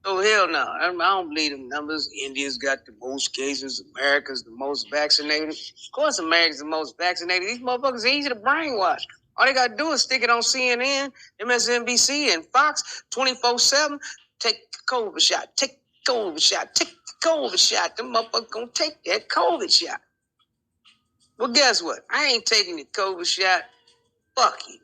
Oh, hell no. I don't believe them numbers. India's got the most cases. America's the most vaccinated. Of course, America's the most vaccinated. These motherfuckers are easy to brainwash. All they got to do is stick it on CNN, MSNBC, and Fox 24/7. Take the COVID shot. Take the COVID shot. Take the COVID shot. Them motherfuckers going to take that COVID shot. Well, guess what? I ain't taking the COVID shot. Fuck you.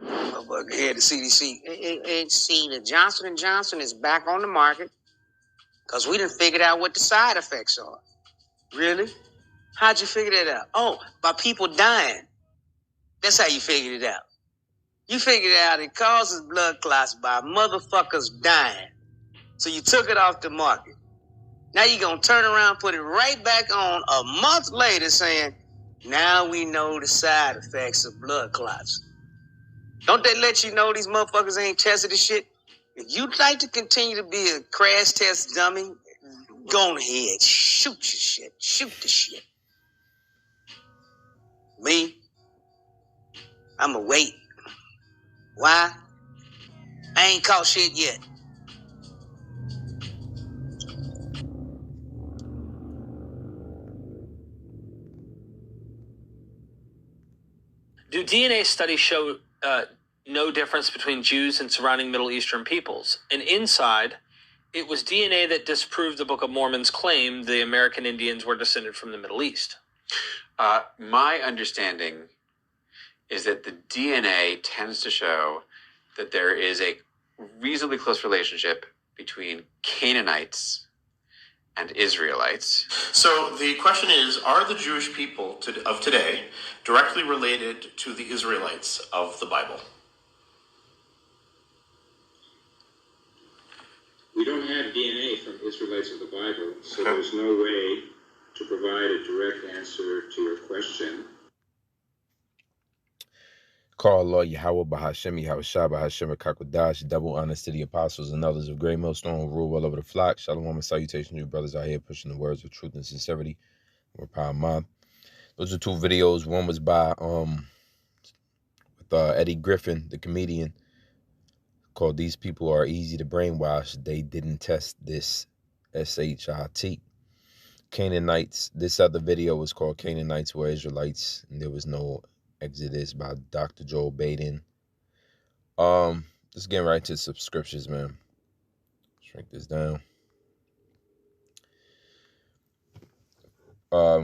Motherfucker here, the CDC. See, the Johnson & Johnson is back on the market. Because we done figured out what the side effects are. Really? How'd you figure that out? Oh, by people dying. That's how you figured it out. You figured out it causes blood clots by motherfuckers dying. So you took it off the market. Now you're going to turn around, put it right back on a month later saying, now we know the side effects of blood clots. Don't they let you know these motherfuckers ain't tested the shit? If you'd like to continue to be a crash test dummy, go on ahead. Shoot your shit. Shoot the shit. Me, I'ma wait. Why? I ain't caught shit yet. Do DNA studies show no difference between Jews and surrounding Middle Eastern peoples? And inside, it was DNA that disproved the Book of Mormon's claim the American Indians were descended from the Middle East. My understanding is that the DNA tends to show that there is a reasonably close relationship between Canaanites and Israelites. So the question is, are the Jewish people of today directly related to the Israelites of the Bible? We don't have DNA from Israelites of the Bible, so there's no way to provide a direct answer to your question. Call Allah Yahweh Bahashemi Hawashah Bahashem Kakwadash, double honors to the apostles and others of Grey Millstone who rule well over the flock. Shalom and salutation to you brothers out here pushing the words of truth and sincerity. We're Power Mob. Those are two videos. One was by with Eddie Griffin, the comedian, called These People Are Easy to Brainwash. They Didn't Test This, SHIT. Canaanites. This other video was called Canaanites Were Israelites, and there was no Exodus by Dr. Joel Baden. Let's get right to subscriptions, man. Shrink this down.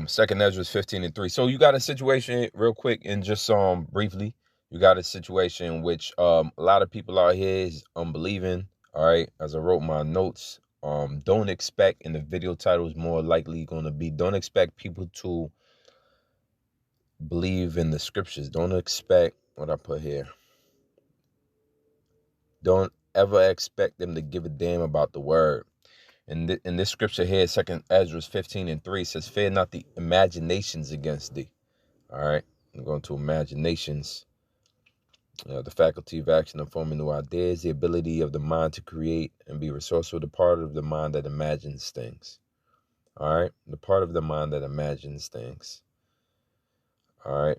Second Ezra 15:3. So you got a situation real quick and just briefly. You got a situation in which a lot of people out here is unbelieving. All right, as I wrote my notes, don't expect, and the video title is more likely going to be, don't expect people to believe in the scriptures. Don't expect what I put here. Don't ever expect them to give a damn about the word. And in this scripture here, 2 Ezra 15:3 says, fear not the imaginations against thee. All right, I'm going to imaginations. The faculty of action of forming new ideas, the ability of the mind to create and be resourceful, the part of the mind that imagines things. All right, the part of the mind that imagines things. All right.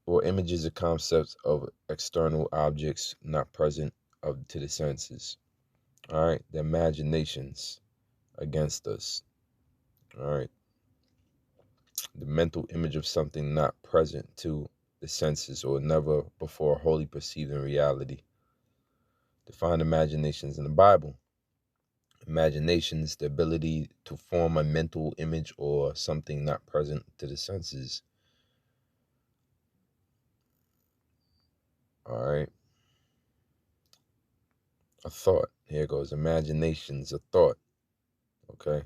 Or images or concepts of external objects not present to the senses. All right, the imaginations against us. All right, the mental image of something not present to the senses or never before wholly perceived in reality. Define imaginations in the Bible. Imaginations, the ability to form a mental image or something not present to the senses. All right. A thought. Here it goes. Imaginations, a thought. Okay.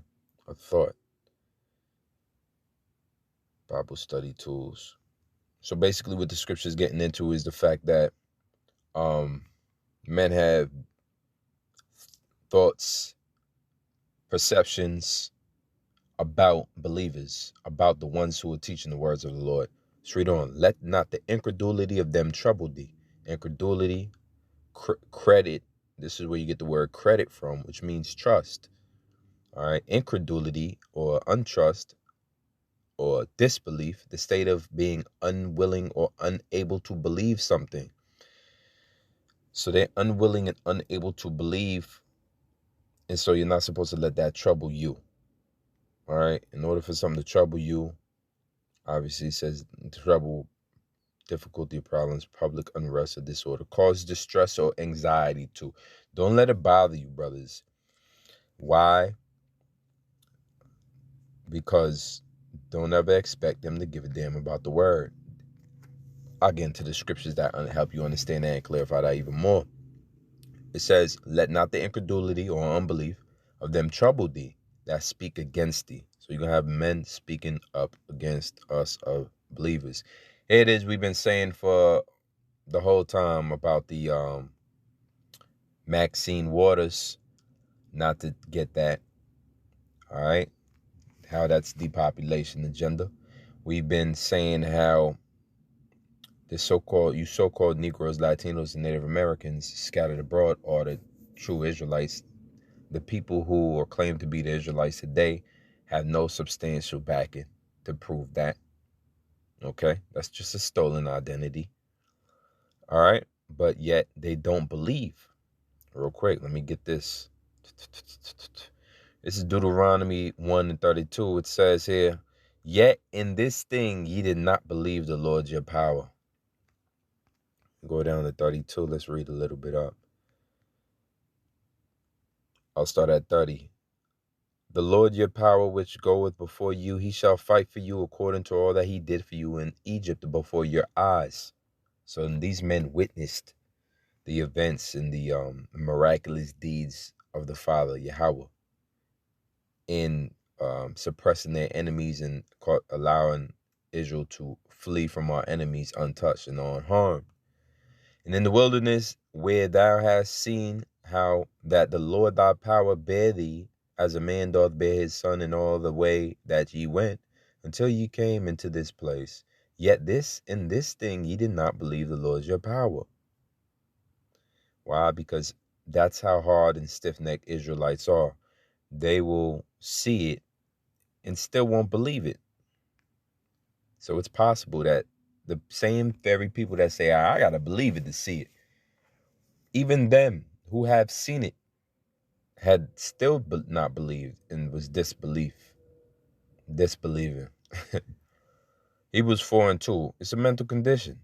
A thought. Bible study tools. So basically what the scripture is getting into is the fact that men have thoughts, perceptions about believers, about the ones who are teaching the words of the Lord. Let's read on. Let not the incredulity of them trouble thee. Incredulity, credit. This is where you get the word credit from, which means trust. All right. Incredulity or untrust or disbelief, the state of being unwilling or unable to believe something. So they're unwilling and unable to believe. And so you're not supposed to let that trouble you. All right. In order for something to trouble you, obviously it says trouble, difficulty, problems, public unrest, or disorder, cause distress or anxiety too. Don't let it bother you, brothers. Why? Because don't ever expect them to give a damn about the word. I'll get into the scriptures that help you understand that and clarify that even more. It says, let not the incredulity or unbelief of them trouble thee that speak against thee. So you're going to have men speaking up against us of believers. Here it is, we've been saying for the whole time about the Maxine Waters, not to get that, all right, how that's depopulation agenda. We've been saying how the so-called Negroes, Latinos, and Native Americans scattered abroad are the true Israelites. The people who are claimed to be the Israelites today have no substantial backing to prove that. Okay? That's just a stolen identity. All right? But yet they don't believe. Real quick, let me get this. This is Deuteronomy 1:32. It says here, yet in this thing ye did not believe the Lord your power. Go down to 32. Let's read a little bit up. I'll start at 30. The Lord your power which goeth before you, he shall fight for you according to all that he did for you in Egypt before your eyes. So these men witnessed the events and the miraculous deeds of the Father, Yahweh, in suppressing their enemies and allowing Israel to flee from our enemies untouched and unharmed. And in the wilderness, where thou hast seen how that the Lord thy power bare thee, as a man doth bear his son in all the way that ye went, until ye came into this place. Yet in this thing ye did not believe the Lord your power. Why? Because that's how hard and stiff-necked Israelites are. They will see it and still won't believe it. So it's possible that the same very people that say, I got to believe it to see it, even them who have seen it had still not believed and was disbelieving. Hebrews 4:2. It's a mental condition.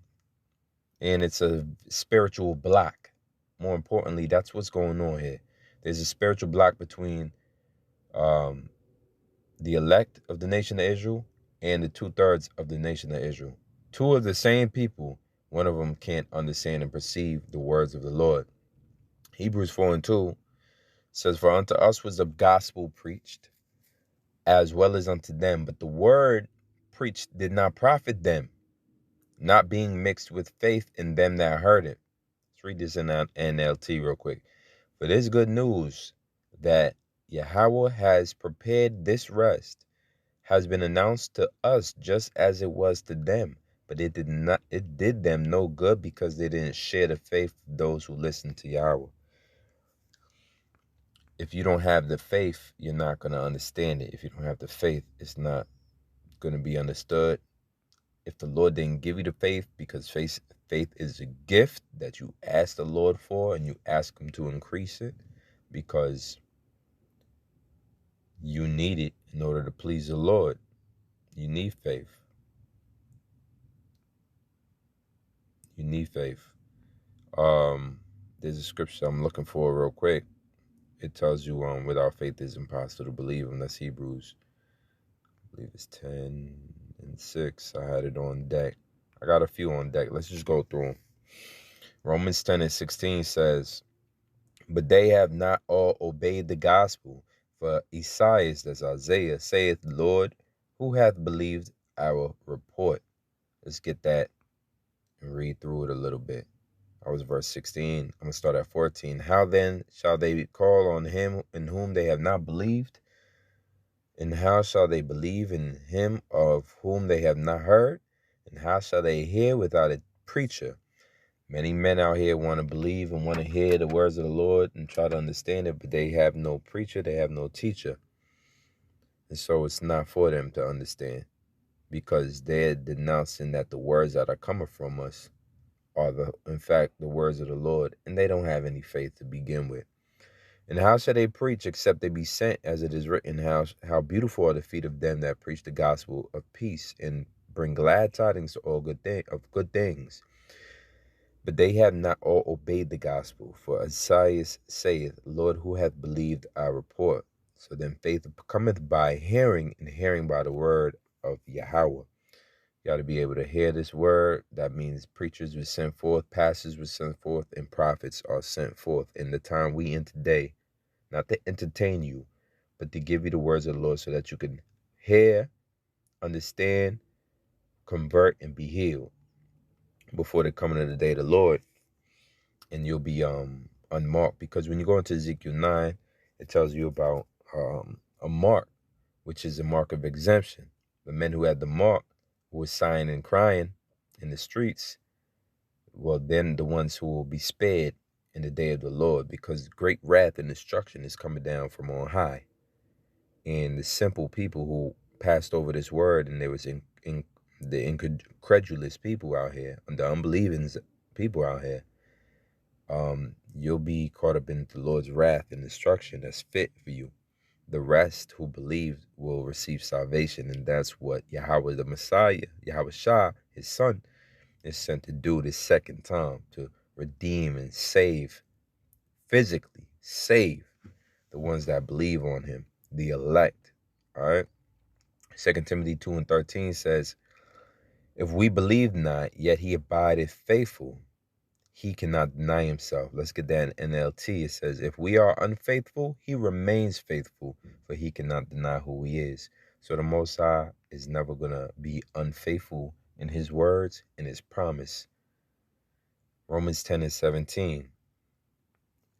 And it's a spiritual block. More importantly, that's what's going on here. There's a spiritual block between the elect of the nation of Israel and the 2/3 of the nation of Israel. Two of the same people, one of them can't understand and perceive the words of the Lord. Hebrews 4:2 says, for unto us was the gospel preached, as well as unto them. But the word preached did not profit them, not being mixed with faith in them that heard it. Let's read this in NLT real quick. For this good news that Yahweh has prepared this rest has been announced to us just as it was to them. But it did them no good because they didn't share the faith of those who listened to Yahweh. If you don't have the faith, you're not going to understand it. If you don't have the faith, it's not going to be understood. If the Lord didn't give you the faith, because faith is a gift that you ask the Lord for, and you ask him to increase it because you need it in order to please the Lord. You need faith. You need faith. There's a scripture I'm looking for real quick. It tells you without faith it's impossible to believe him. That's Hebrews. I believe it's 10:6. I had it on deck. I got a few on deck. Let's just go through them. Romans 10:16 says, but they have not all obeyed the gospel. For Esaias, that's Isaiah, saith, Lord, who hath believed our report? Let's get that and read through it a little bit. That was verse 16. I'm going to start at 14. How then shall they call on him in whom they have not believed? And how shall they believe in him of whom they have not heard? And how shall they hear without a preacher? Many men out here want to believe and want to hear the words of the Lord and try to understand it, but they have no preacher, they have no teacher. And so it's not for them to understand, because they're denouncing that the words that are coming from us are in fact the words of the Lord, and they don't have any faith to begin with. And how shall they preach except they be sent, as it is written, how beautiful are the feet of them that preach the gospel of peace and bring glad tidings to all good things. But they have not all obeyed the gospel. For Isaiah saith, Lord, who hath believed our report? So then faith cometh by hearing, and hearing by the word of Yahweh. You got to be able to hear this word. That means preachers were sent forth, pastors were sent forth, and prophets are sent forth in the time we in today. Not to entertain you, but to give you the words of the Lord so that you can hear, understand, convert, and be healed before the coming of the day of the Lord. And you'll be unmarked. Because when you go into Ezekiel 9, it tells you about a mark, which is a mark of exemption. The men who had the mark, who were sighing and crying in the streets, well, then the ones who will be spared in the day of the Lord, because great wrath and destruction is coming down from on high. And the simple people who passed over this word, and there was the incredulous people out here, and the unbelieving people out here, you'll be caught up in the Lord's wrath and destruction that's fit for you. The rest who believe will receive salvation, and that's what Yahweh the Messiah, Yahweh Shah, his son, is sent to do this second time, to redeem and save, physically save the ones that believe on him, the elect. All right. 2 Timothy 2:13 says, if we believe not, yet he abideth faithful, he cannot deny himself. Let's get that in NLT. It says, if we are unfaithful, he remains faithful, for he cannot deny who he is. So the Most High is never going to be unfaithful in his words and his promise. Romans 10:17.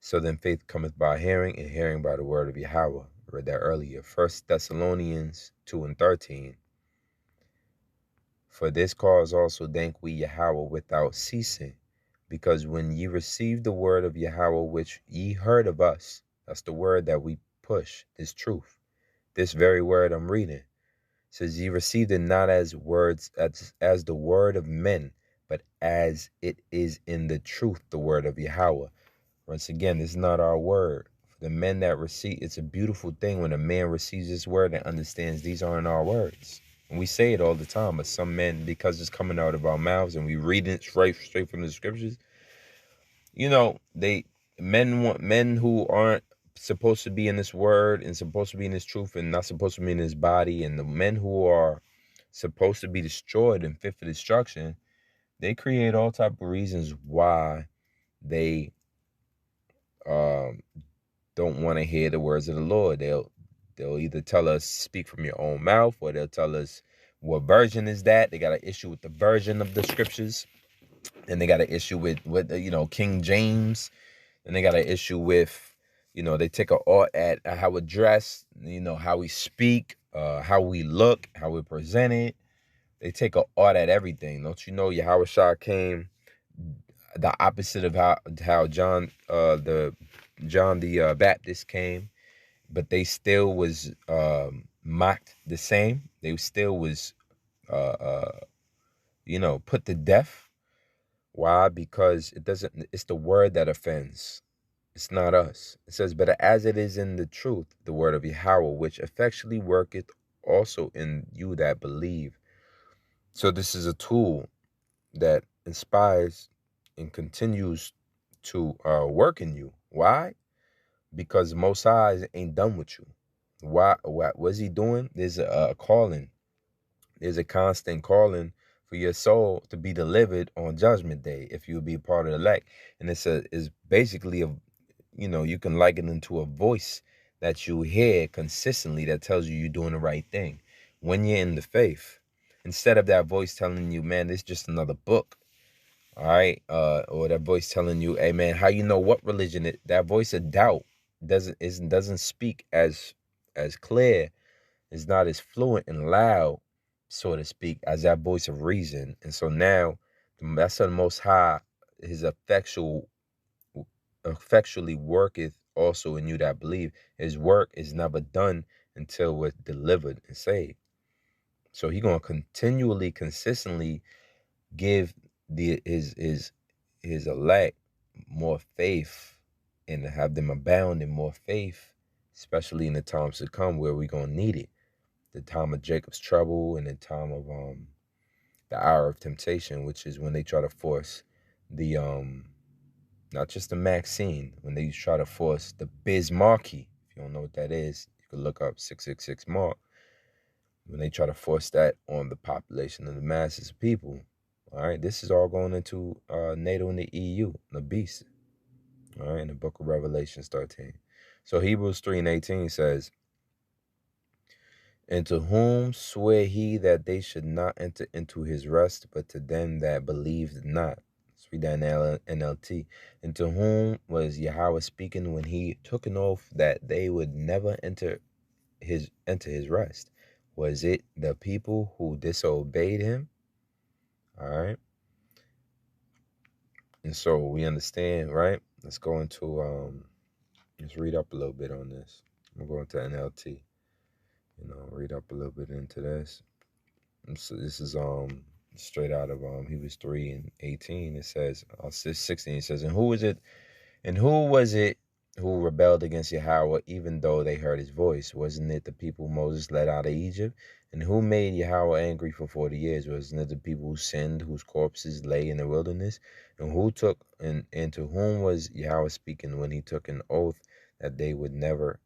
So then faith cometh by hearing, and hearing by the word of Yahweh. I read that earlier. 1 Thessalonians 2:13. For this cause also thank we Yahweh without ceasing, because when ye received the word of Yahweh which ye heard of us, that's the word that we push, this truth. This very word I'm reading says, ye received it not as words, as the word of men, but as it is in the truth, the word of Yahweh. Once again, this is not our word. For the men that receive, it's a beautiful thing when a man receives this word and understands these aren't our words. And we say it all the time, but some men, because it's coming out of our mouths and we read it straight from the scriptures, you know, men who aren't supposed to be in this word and supposed to be in this truth and not supposed to be in this body, and the men who are supposed to be destroyed and fit for destruction, they create all type of reasons why they don't want to hear the words of the Lord. They'll either tell us speak from your own mouth, or they'll tell us what version is that. They got an issue with the version of the scriptures, and they got an issue with King James, and they got an issue with they take a art at how we dress, how we speak, how we look, how we present it. They take a art at everything. Don't you know Yahweh Shah came the opposite of how John the Baptist came, but they still was mocked the same. They still was put to death. Why? Because it's the word that offends. It's not us. It says, but as it is in the truth, the word of Yahweh, which effectually worketh also in you that believe. So this is a tool that inspires and continues to work in you. Why? Because Most High ain't done with you. Why? What's he doing? There's a calling. There's a constant calling for your soul to be delivered on Judgment Day if you'll be a part of the elect. And it's basically you can liken it into a voice that you hear consistently that tells you you're doing the right thing when you're in the faith. Instead of that voice telling you, man, this is just another book. All right. Or that voice telling you, hey, man, how you know what religion it? That voice of doubt doesn't speak as clear, is not as fluent and loud, so to speak, as that voice of reason. And so now that's the Most High, his effectually worketh also in you that believe. His work is never done until we're delivered and saved. So he's gonna consistently give his his elect more faith and to have them abound in more faith, especially in the times to come where we're going to need it. The time of Jacob's trouble and the time of the hour of temptation, which is when they try to force the not just the Maxine, when they try to force the Bismarcky. If you don't know what that is, you can look up 666 Mark. When they try to force that on the population of the masses of people. All right, this is all going into NATO and the EU, the beast. All right, in the book of Revelation 13. So Hebrews 3:18 says, "And to whom swear he that they should not enter into his rest, but to them that believed not." Let's read that in NLT. "And to whom was Yahweh speaking when he took an oath that they would never enter his rest? Was it the people who disobeyed him?" All right. And so we understand, right? Let's go into, let's read up a little bit on this. I'm going to NLT, read up a little bit into this. And so this is straight out of Hebrews 3:18. It says, 16, it says, "And who was it who rebelled against Yahweh, even though they heard his voice? Wasn't it the people Moses led out of Egypt? And who made Yahweh angry for 40 years? Wasn't it the people who sinned, whose corpses lay in the wilderness? And and to whom was Yahweh speaking when he took an oath that they would never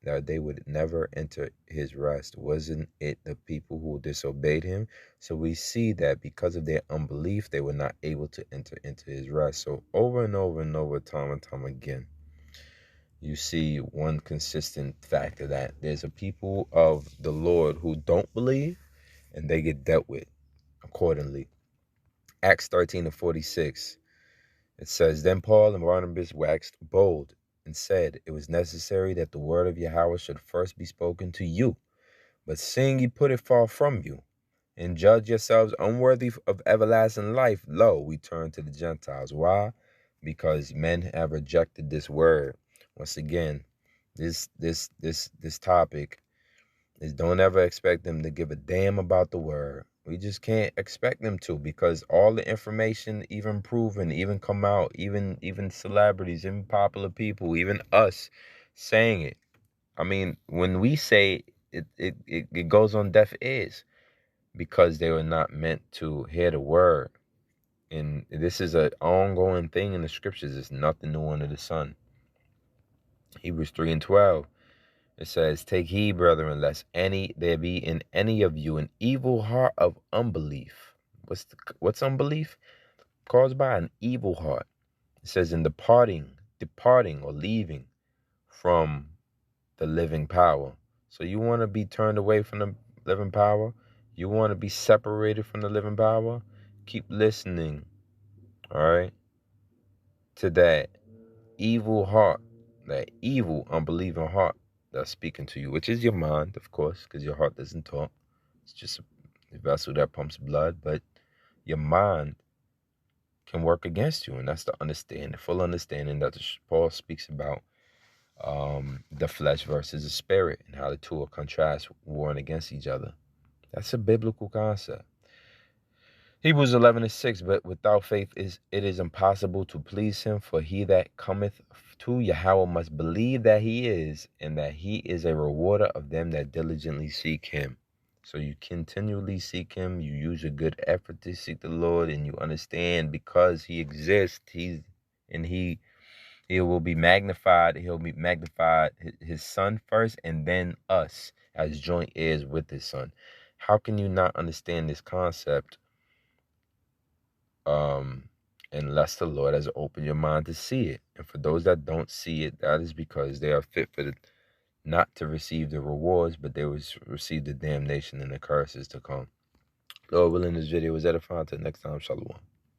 enter his rest? Wasn't it the people who disobeyed him?" So we see that because of their unbelief, they were not able to enter into his rest. So over and over and over, time and time again, you see one consistent factor that there's a people of the Lord who don't believe, and they get dealt with accordingly. Acts 13:46, it says, "Then Paul and Barnabas waxed bold and said, it was necessary that the word of Yahweh should first be spoken to you. But seeing ye put it far from you, and judge yourselves unworthy of everlasting life, lo, we turn to the Gentiles." Why? Because men have rejected this word. Once again, this topic is, don't ever expect them to give a damn about the word. We just can't expect them to, because all the information, even proven, even come out, even celebrities, even popular people, even us saying it. I mean, when we say it, it goes on deaf ears because they were not meant to hear the word. And this is an ongoing thing in the scriptures. It's nothing new under the sun. Hebrews 3:12, it says, "Take heed, brethren, lest there be in any of you an evil heart of unbelief." What's unbelief? Caused by an evil heart. It says, "In departing or leaving from the living power." So you want to be turned away from the living power? You want to be separated from the living power? Keep listening, all right, to that evil heart, that evil, unbelieving heart that's speaking to you, which is your mind, of course, because your heart doesn't talk. It's just a vessel that pumps blood, but your mind can work against you, and that's the full understanding that Paul speaks about, the flesh versus the spirit, and how the two are contrast, warring against each other. That's a biblical concept. Hebrews 11:6, "But without faith it is impossible to please him, for he that cometh to Yahweh must believe that he is, and that he is a rewarder of them that diligently seek him." So you continually seek him, you use a good effort to seek the Lord, and you understand because he exists, he will be magnified. He'll be magnified, his son first, and then us as joint heirs with his son. How can you not understand this concept unless the Lord has opened your mind to see it? And for those that don't see it, that is because they are fit for not to receive the rewards, but they will receive the damnation and the curses to come. Lord willing, this video was edifying. Until next time, shalom.